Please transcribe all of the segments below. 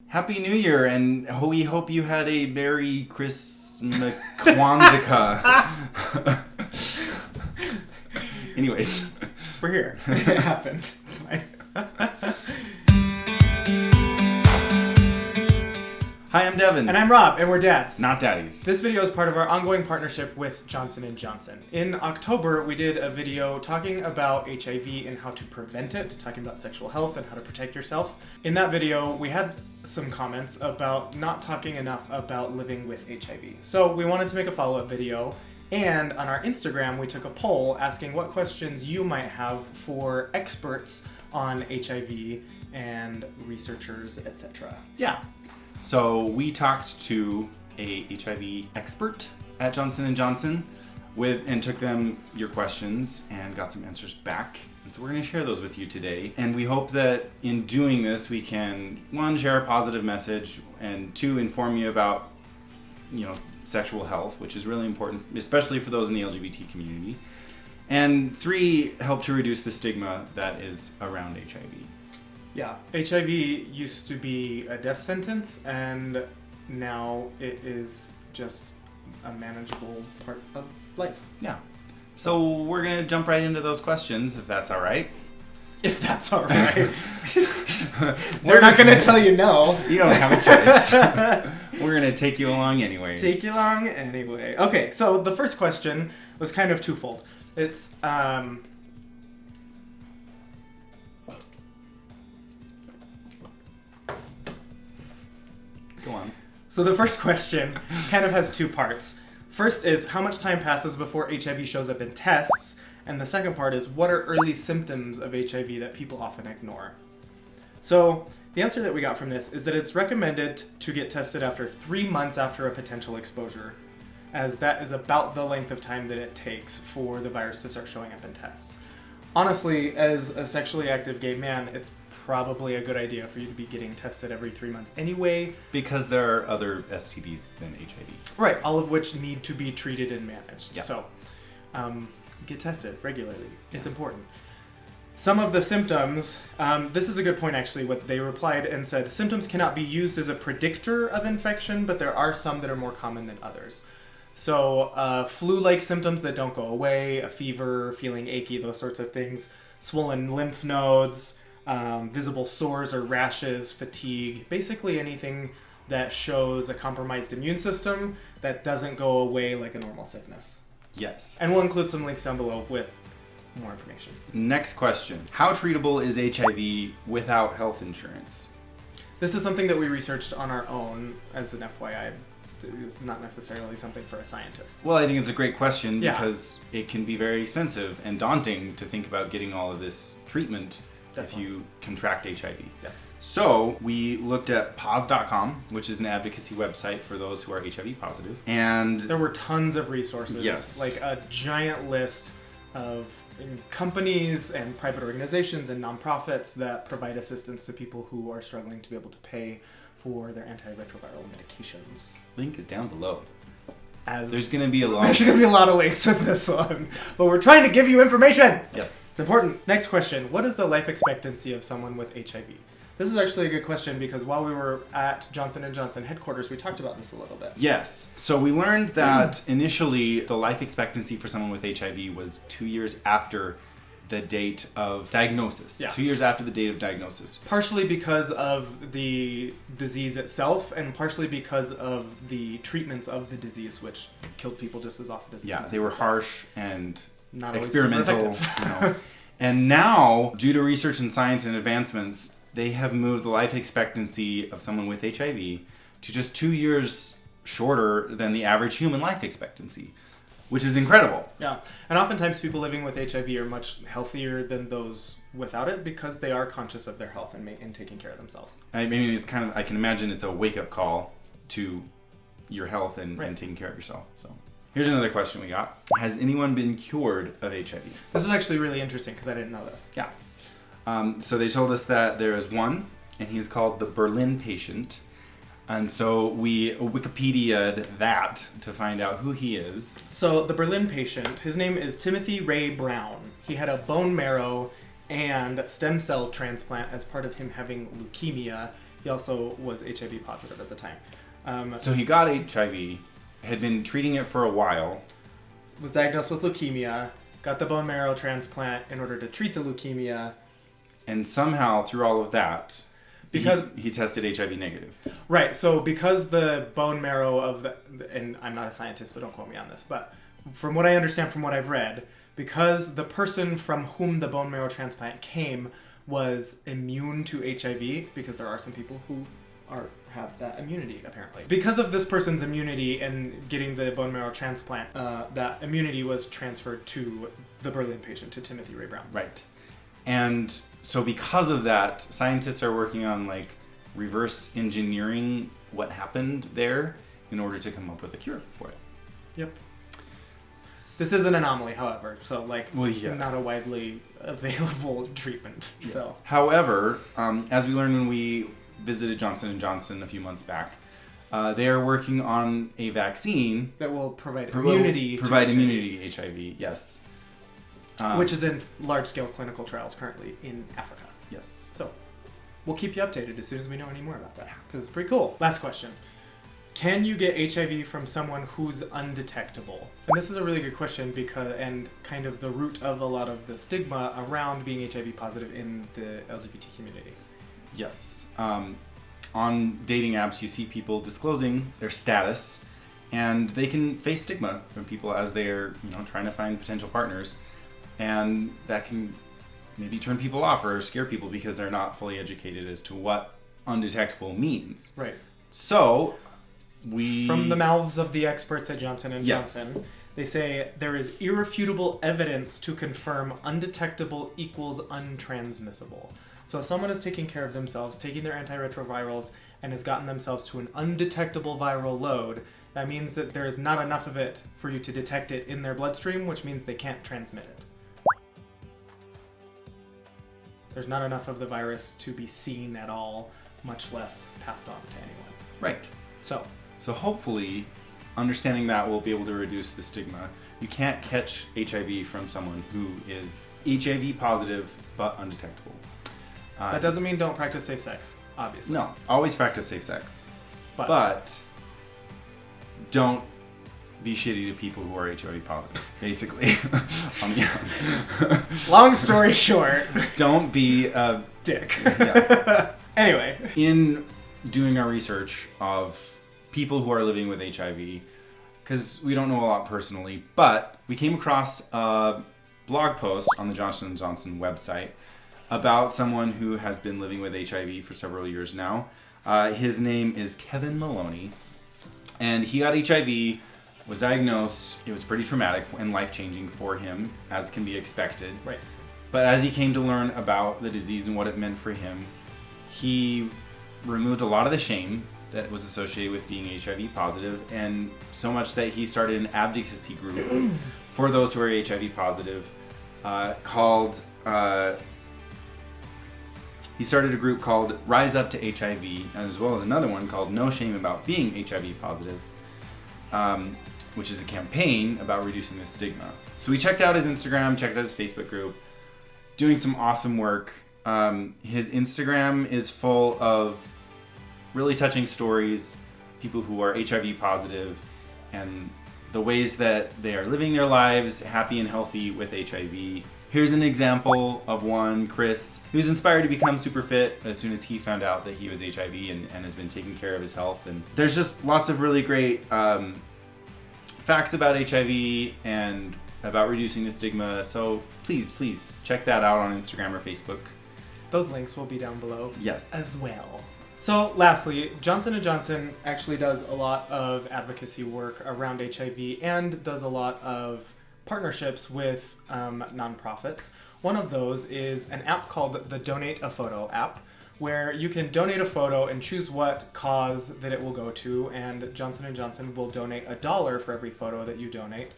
Happy New Year, and we hope you had a Merry Christmas Kwanzaa. Anyways, We're here. It happened. It's fine. hi, I'm Devin. And I'm Rob, and we're dads. Not Daddies. This video is part of our ongoing partnership with Johnson & Johnson. In October, we did a video talking about HIV and how to prevent it, talking about sexual health and how to protect yourself. In that video, we had some comments about not talking enough about living with HIV. So we wanted to make a follow-up video, and on our Instagram, we took a poll asking what questions you might have for experts on HIV and researchers, etc. Yeah. So we talked to a HIV expert at Johnson & Johnson and took them your questions and got some answers back. And so we're going to share those with you today. And we hope that in doing this, we can, one, share a positive message, and two, inform you about, sexual health, which is really important, especially for those in the LGBT community. And three, help to reduce the stigma that is around HIV. Yeah, HIV used to be a death sentence, and now it is just a manageable part of life. Yeah. So we're going to jump right into those questions, if that's all right. If that's all right. They're not going to tell you no. You don't have a choice. We're going to take you along anyways. Take you along anyway. Okay, so the first question was kind of twofold. It's, Go on. So the first question kind of has two parts. First is how much time passes before HIV shows up in tests, and the second part is what are early symptoms of HIV that people often ignore. So the answer that we got from this is that it's recommended to get tested after 3 months after a potential exposure, as that is about the length of time that it takes for the virus to start showing up in tests. Honestly, as a sexually active gay man, it's probably a good idea for you to be getting tested every 3 months anyway. Because there are other STDs than HIV. Right, all of which need to be treated and managed. Yeah. So, get tested regularly. It's important. Some of the symptoms, this is a good point actually, what they replied and said, symptoms cannot be used as a predictor of infection, but there are some that are more common than others. So, flu-like symptoms that don't go away, a fever, feeling achy, those sorts of things, swollen lymph nodes, visible sores or rashes, fatigue, basically anything that shows a compromised immune system that doesn't go away like a normal sickness. Yes. And we'll include some links down below with more information. Next question. How treatable is HIV without health insurance? This is something that we researched on our own as an FYI. It's not necessarily something for a scientist. Well, I think it's a great question Yeah. because it can be very expensive and daunting to think about getting all of this treatment Definitely. if you contract HIV. Yes. So we looked at pause.com, which is an advocacy website for those who are HIV positive. And There were tons of resources. Yes. Like a giant list of companies and private organizations and nonprofits that provide assistance to people who are struggling to be able to pay for their antiretroviral medications. link is down below. As There's going to be a lot. There's going to be a lot of links with this one. But we're trying to give you information. Yes. It's important. Next question. What is the life expectancy of someone with HIV? This is actually a good question because while we were at Johnson & Johnson headquarters, we talked about this a little bit. Yes. So we learned that initially the life expectancy for someone with HIV was 2 years after the date of diagnosis. Yeah. 2 years after the date of diagnosis. Partially because of the disease itself and partially because of the treatments of the disease, which killed people just as often as the Yeah, disease they were itself. harsh and Not always experimental. super And now, due to research and science and advancements, they have moved the life expectancy of someone with HIV to just 2 years shorter than the average human life expectancy, which is incredible. Yeah, and oftentimes people living with HIV are much healthier than those without it because they are conscious of their health and taking care of themselves. I mean, it's kind of, I can imagine it's a wake-up call to your health and Right. taking care of yourself. So here's another question we got. Has anyone been cured of HIV? This was actually really interesting because I didn't know this. Yeah. So they told us that there is one, and he's called the Berlin patient. And so we Wikipedia'd that to find out who he is. So the Berlin patient, his name is Timothy Ray Brown. He had a bone marrow and stem cell transplant as part of him having leukemia He also was HIV positive at the time. So he got HIV, had been treating it for a while. Was diagnosed with leukemia, got the bone marrow transplant in order to treat the leukemia. And somehow, through all of that, because he tested HIV negative. Right, so because the bone marrow and I'm not a scientist, so don't quote me on this, but from what I understand from what I've read, because the person from whom the bone marrow transplant came was immune to HIV, because there are some people who have that immunity, apparently. Because of this person's immunity and getting the bone marrow transplant, that immunity was transferred to the Berlin patient, to Timothy Ray Brown. Right. And so because of that, scientists are working on like reverse engineering what happened there in order to come up with a cure for it. Yep. This is an anomaly, however, so not a widely available treatment. Yes. So, however, as we learned when we visited Johnson & Johnson a few months back, they are working on a vaccine that will provide immunity to HIV. Yes. Which is in large-scale clinical trials currently in Africa. Yes. So, we'll keep you updated as soon as we know any more about that, because it's pretty cool. Last question. Can you get HIV from someone who's undetectable? And this is a really good question and kind of the root of a lot of the stigma around being HIV positive in the LGBT community. Yes. On dating apps, you see people disclosing their status, and they can face stigma from people as they're, trying to find potential partners. And that can maybe turn people off or scare people because they're not fully educated as to what undetectable means. Right. So, from the mouths of the experts at Johnson & Yes. Johnson, they say there is irrefutable evidence to confirm undetectable equals untransmissible. So if someone is taking care of themselves, taking their antiretrovirals, and has gotten themselves to an undetectable viral load, that means that there is not enough of it for you to detect it in their bloodstream, which means they can't transmit it. There's not enough of the virus to be seen at all, much less passed on to anyone. Right. So hopefully, understanding that will be able to reduce the stigma. You can't catch HIV from someone who is HIV positive but undetectable. That doesn't mean don't practice safe sex, obviously. No, always practice safe sex. But don't be shitty to people who are HIV positive, basically. Long story short. Don't be a dick. Yeah. Anyway. In doing our research of people who are living with HIV, because we don't know a lot personally, but we came across a blog post on the Johnson & Johnson website about someone who has been living with HIV for several years now. His name is Kevin Maloney, and he got HIV, was diagnosed. It was pretty traumatic and life-changing for him, as can be expected. Right. But as he came to learn about the disease and what it meant for him, he removed a lot of the shame that was associated with being HIV positive, and so much that he started an advocacy group for those who are HIV positive called... He started a group called Rise Up to HIV, as well as another one called No Shame About Being HIV Positive, which is a campaign about reducing the stigma. So we checked out his Instagram, checked out his Facebook group, doing some awesome work. His Instagram is full of really touching stories, people who are HIV positive, and the ways that they are living their lives happy and healthy with HIV. Here's an example of one, Chris, who's inspired to become super fit as soon as he found out that he was HIV and has been taking care of his health. And there's just lots of really great facts about HIV and about reducing the stigma. So please check that out on Instagram or Facebook. Those links will be down below. Yes. As well. So lastly, Johnson & Johnson actually does a lot of advocacy work around HIV and does a lot of partnerships with nonprofits. One of those is an app called the Donate a Photo app, where you can donate a photo and choose what cause that it will go to, and Johnson & Johnson will donate $1 for every photo that you donate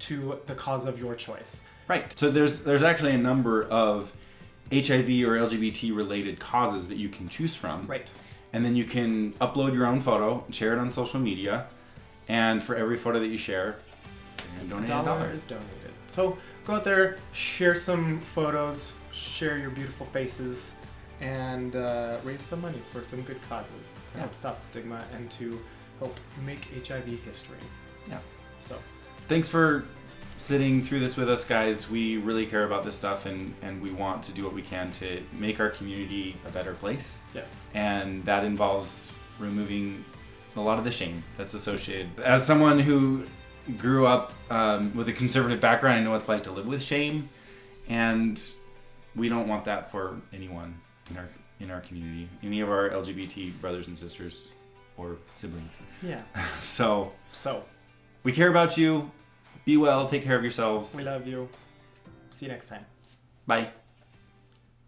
to the cause of your choice. Right. So there's actually a number of HIV or LGBT related causes that you can choose from. Right. And then you can upload your own photo, share it on social media, and for every photo that you share, and donate $1 is donated. So go out there, share some photos, share your beautiful faces, and raise some money for some good causes to help stop the stigma and to help make HIV history. Yeah. So, thanks for sitting through this with us, guys. We really care about this stuff, and we want to do what we can to make our community a better place. yes. And that involves removing a lot of the shame that's associated. As someone who grew up with a conservative background, I know what it's like to live with shame, and we don't want that for anyone in our community, any of our LGBT brothers and sisters or siblings. Yeah. So So, we care about you. Be well. Take care of yourselves. we love you. See you next time. Bye.